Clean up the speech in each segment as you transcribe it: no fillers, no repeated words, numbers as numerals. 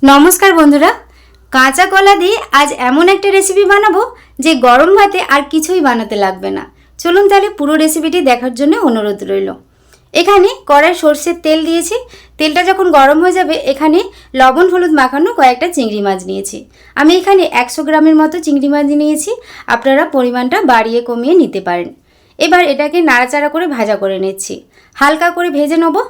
नमस्कार बंधुरा काँचा कला दिए आज एमन एक रेसिपि बानाबो जे गरम भाते और किछुई बानाते लागबे ना। चलुन ताहले पुरो रेसिपिटी देखार जन्य अनुरोध रइल। एखाने कड़ाई सर्षेर तेल दिएछि। तेलटा जखन गरम हो जाबे एखाने लबण हलुद माखानो कयेकटा चिंगड़ी माछ निएछि। आमि एखाने 100 ग्रामेर मतो चिंगड़ी माछ निएछि। आपनारा परिमाणटा बाड़िये कमिये निते पारेन। एबार एटाके नाड़ाचाड़ा करे भाजा करे निচ্ছি। हालका करे भेजे नेब।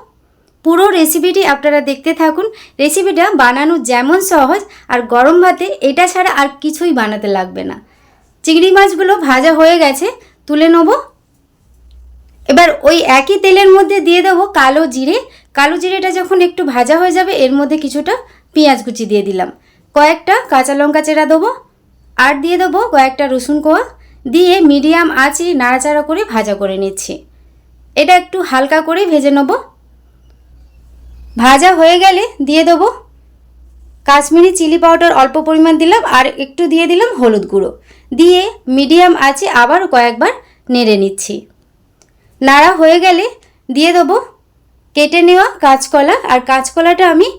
पुरो रेसिपिटी आपनारा देखते थाकुन। रेसिपिटा बानानो जेमन सहज और गरम भाते एटा छाड़ा और किछुई बानाते लागबे ना। चिंगड़ी माछगुलो भाजा हये गेछे, तुले नेब। एबार ओई एकई तेलेर मध्य दिए देब कालो जिरे। कालो जिरेटा जखन एकटु भाजा हये जाबे एर मध्य किछुटा पेंयाज कुचि दिए दिलाम। कयेकटा काँचा लंका चेरा देब और दिए देब कयेकटा रसुन कोया दिए मिडियाम आँचे नाड़ाचाड़ा करे भाजा करे निচ্ছি। एटा एकटु हालका करे भेजे नेब। भाजा हो गेले दिए देव काश्मीरी चिली पाउडार अल्प परिमाण दिलाम और एकटू दिए दिलाम हलुद गुड़ो दिए मिडियाम आँचे आबार कयेकबार नेड़े निচ্ছি। नाड़ा हो गेले दिए देव केटे नेওয়া काँचकला और काँचकलाटा आमी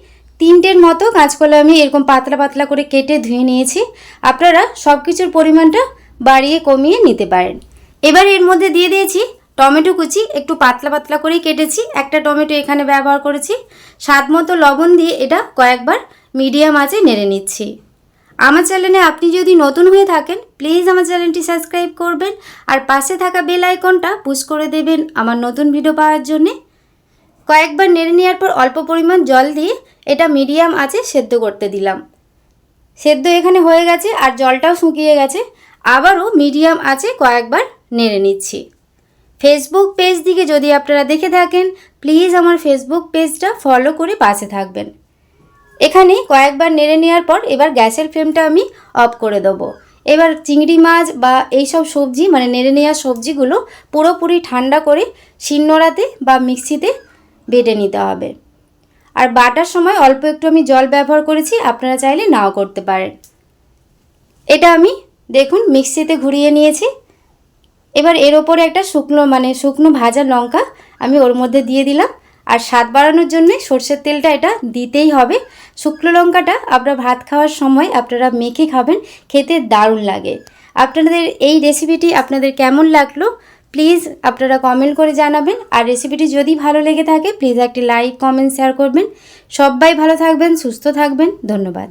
3टेर मतो काँचकला आमी एरकम पातला पातला करे केटे धुए निয়েছি। आपनारा सबकिछुर परिमाणटा बाड़िये कमिये निते पारेन। एबार एर मধ্যে दिए दिएছি टमेटो कुचि एकटू पातला पातला करे केटेছি। একটা টমেটো এখানে ব্যবহার করেছি। স্বাদ মতো লবণ দিয়ে এটা কয়েকবার মিডিয়াম আঁচে নেড়ে নিচ্ছি। আমার চ্যানেলে আপনি যদি নতুন হয়ে থাকেন প্লিজ আমার চ্যানেলটি সাবস্ক্রাইব করবেন আর পাশে থাকা বেল আইকনটা পুশ করে দেবেন আমার নতুন ভিডিও পাওয়ার জন্য। কয়েকবার নেড়ে নেওয়ার পর অল্প পরিমাণ জল দিয়ে এটা মিডিয়াম আঁচে সেদ্ধ করতে দিলাম। সেদ্ধ এখানে হয়ে গেছে আর জলটাও শুকিয়ে গেছে। আবারও মিডিয়াম আঁচে কয়েকবার নেড়ে নিচ্ছি। फेसबुक पेज दिके यदि आपनारा देखे थाकेन प्लिज आमार फेसबुक पेजटा फलो करे पाशे थाकबेन। एखाने कयेकबार नेड़े नेওয়ার पर एबार गैसेर फ्लेमटा आमी अफ करे देब। एबार चिंगड़ी माछ बा एई सब सब्जी माने नेड़े नेওয়া सब्जीगुलो पुरोपुरी ठंडा करे शिलনোড়াতে बा मिक्सिते बेटे निते होबे। और बाटार समय अल्प एकटु आमी जल व्यवहार करेছি, आपनारा चाइले नाও करते पारेन। এটা আমি দেখুন মিক্সিতে ঘুরিয়ে নিয়েছি। এবার এর উপরে একটা শুকনো ভাজা লঙ্কা আমি ওর মধ্যে দিয়ে দিলাম আর স্বাদ বাড়ানোর জন্য সরষের তেলটা এটা দিতেই হবে। শুকনো লঙ্কাটা আপনারা ভাত খাওয়ার সময় আপনারা মেখে খাবেন, খেতে দারুণ লাগে। আপনাদের এই রেসিপিটি আপনাদের কেমন লাগলো প্লিজ আপনারা কমেন্ট করে জানাবেন। আর রেসিপিটি যদি ভালো লেগে থাকে প্লিজ একটি লাইক কমেন্ট শেয়ার করবেন। সবাই ভালো থাকবেন, সুস্থ থাকবেন। ধন্যবাদ।